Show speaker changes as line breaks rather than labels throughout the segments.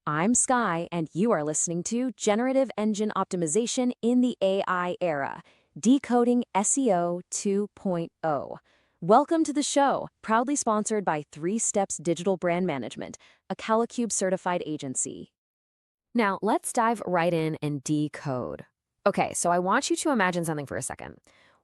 I'm Sky, and you are listening to Generative Engine Optimization in the AI Era, Decoding SEO 2.0. Welcome to the show, proudly sponsored by 3 Steps Digital Brand Management, a CalliCube certified agency. Now, let's dive right in and decode. Okay, so I want you to imagine something for a second.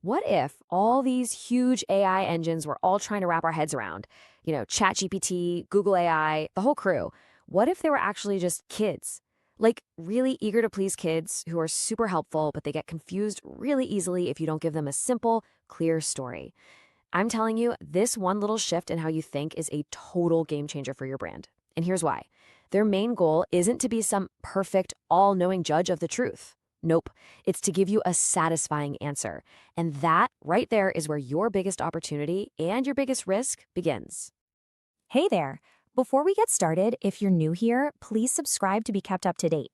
What if all these huge AI engines we're all trying to wrap our heads around, ChatGPT, Google AI, the whole crew, what if they were actually just kids? Like really eager to please kids who are super helpful, but they get confused really easily if you don't give them a simple, clear story. I'm telling you, this one little shift in how you think is a total game changer for your brand. And here's why. Their main goal isn't to be some perfect, all-knowing judge of the truth. Nope, it's to give you a satisfying answer. And that right there is where your biggest opportunity and your biggest risk begins.
Hey there! Before we get started, if you're new here, please subscribe to be kept up to date.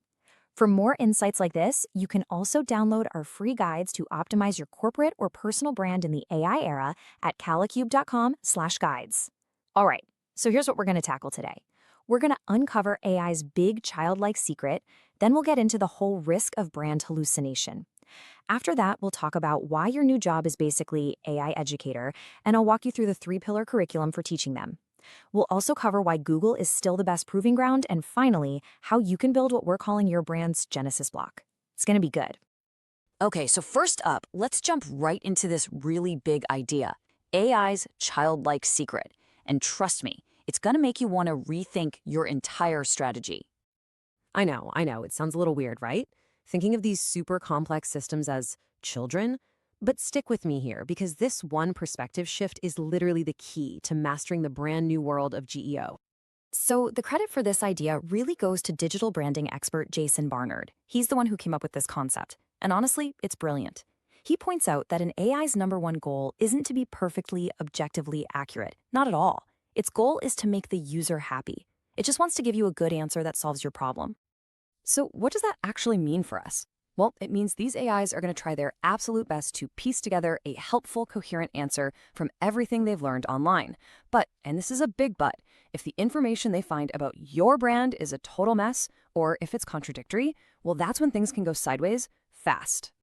For more insights like this, you can also download our free guides to optimize your corporate or personal brand in the AI era at callicube.com/guides. All right, so here's what we're going to tackle today. We're going to uncover AI's big childlike secret, then we'll get into the whole risk of brand hallucination. After that, we'll talk about why your new job is basically AI educator, and I'll walk you through the 3-pillar curriculum for teaching them. We'll also cover why Google is still the best proving ground, and finally, how you can build what we're calling your brand's Genesis block. It's going to be good.
Okay, so first up, let's jump right into this really big idea, AI's childlike secret. And trust me, it's going to make you want to rethink your entire strategy. I know, it sounds a little weird, right? Thinking of these super complex systems as children? But stick with me here, because this one perspective shift is literally the key to mastering the brand new world of GEO.
So the credit for this idea really goes to digital branding expert Jason Barnard. He's the one who came up with this concept. And honestly, it's brilliant. He points out that an AI's number one goal isn't to be perfectly, objectively accurate. Not at all. Its goal is to make the user happy. It just wants to give you a good answer that solves your problem.
So what does that actually mean for us? Well, it means these AIs are going to try their absolute best to piece together a helpful, coherent answer from everything they've learned online. But, and this is a big but, if the information they find about your brand is a total mess, or if it's contradictory, well, that's when things can go sideways fast.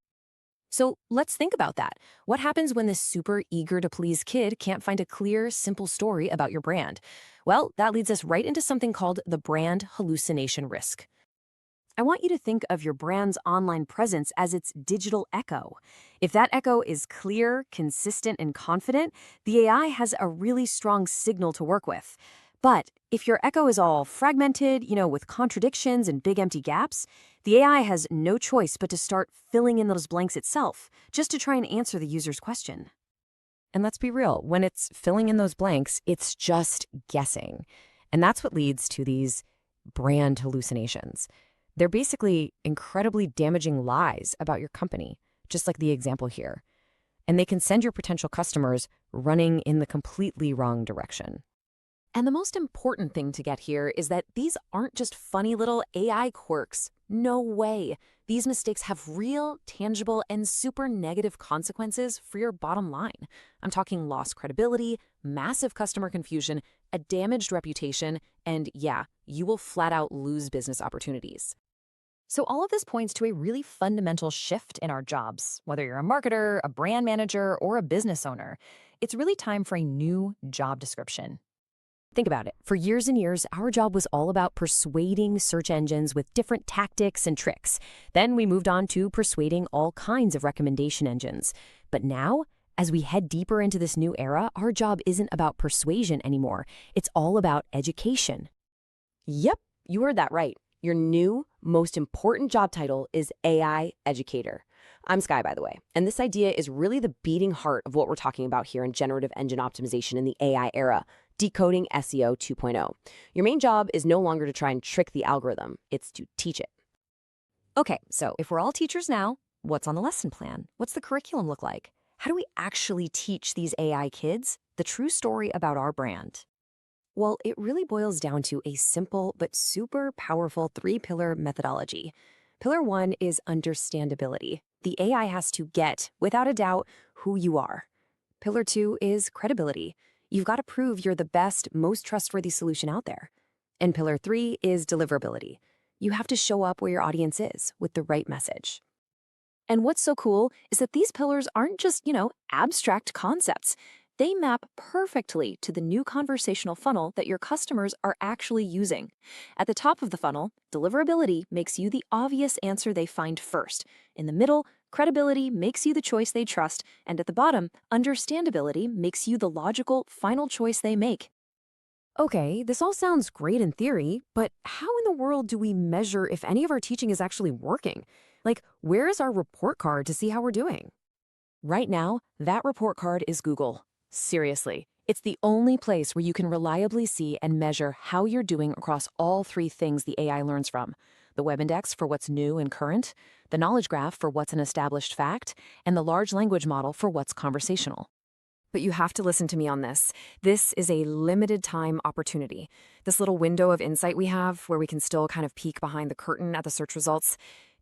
So let's think about that. What happens when this super eager-to-please kid can't find a clear, simple story about your brand? Well, that leads us right into something called the brand hallucination risk. I want you to think of your brand's online presence as its digital echo. If that echo is clear, consistent, and confident, the AI has a really strong signal to work with. But if your echo is all fragmented, with contradictions and big empty gaps, the AI has no choice but to start filling in those blanks itself, just to try and answer the user's question. And let's be real, when it's filling in those blanks, it's just guessing. And that's what leads to these brand hallucinations. They're basically incredibly damaging lies about your company, just like the example here. And they can send your potential customers running in the completely wrong direction. And the most important thing to get here is that these aren't just funny little AI quirks. No way. These mistakes have real, tangible, and super negative consequences for your bottom line. I'm talking lost credibility, massive customer confusion, a damaged reputation, and yeah, you will flat out lose business opportunities.
So all of this points to a really fundamental shift in our jobs. Whether you're a marketer, a brand manager, or a business owner, it's really time for a new job description.
Think about it. For years and years, our job was all about persuading search engines with different tactics and tricks. Then we moved on to persuading all kinds of recommendation engines. But now, as we head deeper into this new era, our job isn't about persuasion anymore. It's all about education. Yep, you heard that right. Your new, most important job title is AI Educator. I'm Sky, by the way, and this idea is really the beating heart of what we're talking about here in generative engine optimization in the AI era, decoding SEO 2.0. Your main job is no longer to try and trick the algorithm, it's to teach it. Okay, so if we're all teachers now, what's on the lesson plan? What's the curriculum look like? How do we actually teach these AI kids the true story about our brand? Well, it really boils down to a simple but super powerful 3-pillar methodology. Pillar 1 is understandability. The AI has to get, without a doubt, who you are. Pillar 2 is credibility. You've got to prove you're the best, most trustworthy solution out there. And pillar 3 is deliverability. You have to show up where your audience is with the right message. And what's so cool is that these pillars aren't just, abstract concepts. They map perfectly to the new conversational funnel that your customers are actually using. At the top of the funnel, deliverability makes you the obvious answer they find first. In the middle, credibility makes you the choice they trust. And at the bottom, understandability makes you the logical final choice they make. Okay, this all sounds great in theory, but how in the world do we measure if any of our teaching is actually working? Like, where is our report card to see how we're doing? Right now, that report card is Google. Seriously, it's the only place where you can reliably see and measure how you're doing across all 3 things the AI learns from: the web index for what's new and current, the knowledge graph for what's an established fact, and the large language model for what's conversational. But you have to listen to me on this. This is a limited time opportunity. This little window of insight we have, where we can still kind of peek behind the curtain at the search results,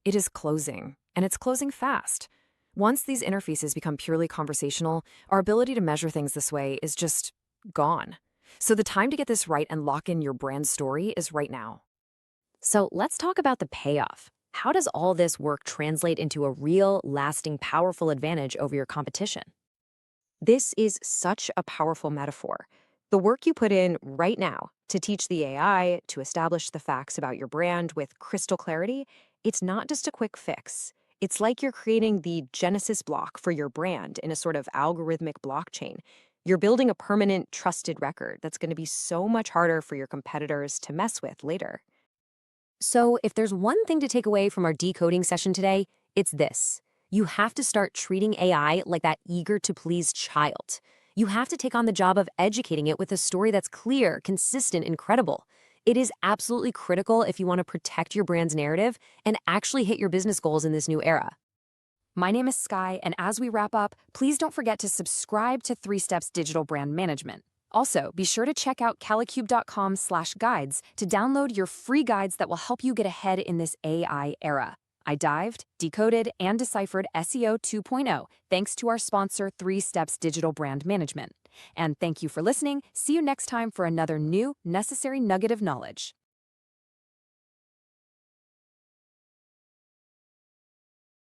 it is closing, and it's closing fast. Once these interfaces become purely conversational, our ability to measure things this way is just gone. So the time to get this right and lock in your brand story is right now. So let's talk about the payoff. How does all this work translate into a real, lasting, powerful advantage over your competition? This is such a powerful metaphor. The work you put in right now to teach the AI to establish the facts about your brand with crystal clarity, it's not just a quick fix. It's like you're creating the genesis block for your brand in a sort of algorithmic blockchain. You're building a permanent, trusted record that's going to be so much harder for your competitors to mess with later. So, if there's one thing to take away from our decoding session today, it's this. You have to start treating AI like that eager to please child. You have to take on the job of educating it with a story that's clear, consistent, and credible. It is absolutely critical if you want to protect your brand's narrative and actually hit your business goals in this new era. My name is Sky, and as we wrap up, please don't forget to subscribe to 3 Steps Digital Brand Management. Also, be sure to check out calicube.com/guides to download your free guides that will help you get ahead in this AI era. I dived, decoded, and deciphered SEO 2.0 thanks to our sponsor, 3 Steps Digital Brand Management. And thank you for listening. See you next time for another new, necessary nugget of knowledge.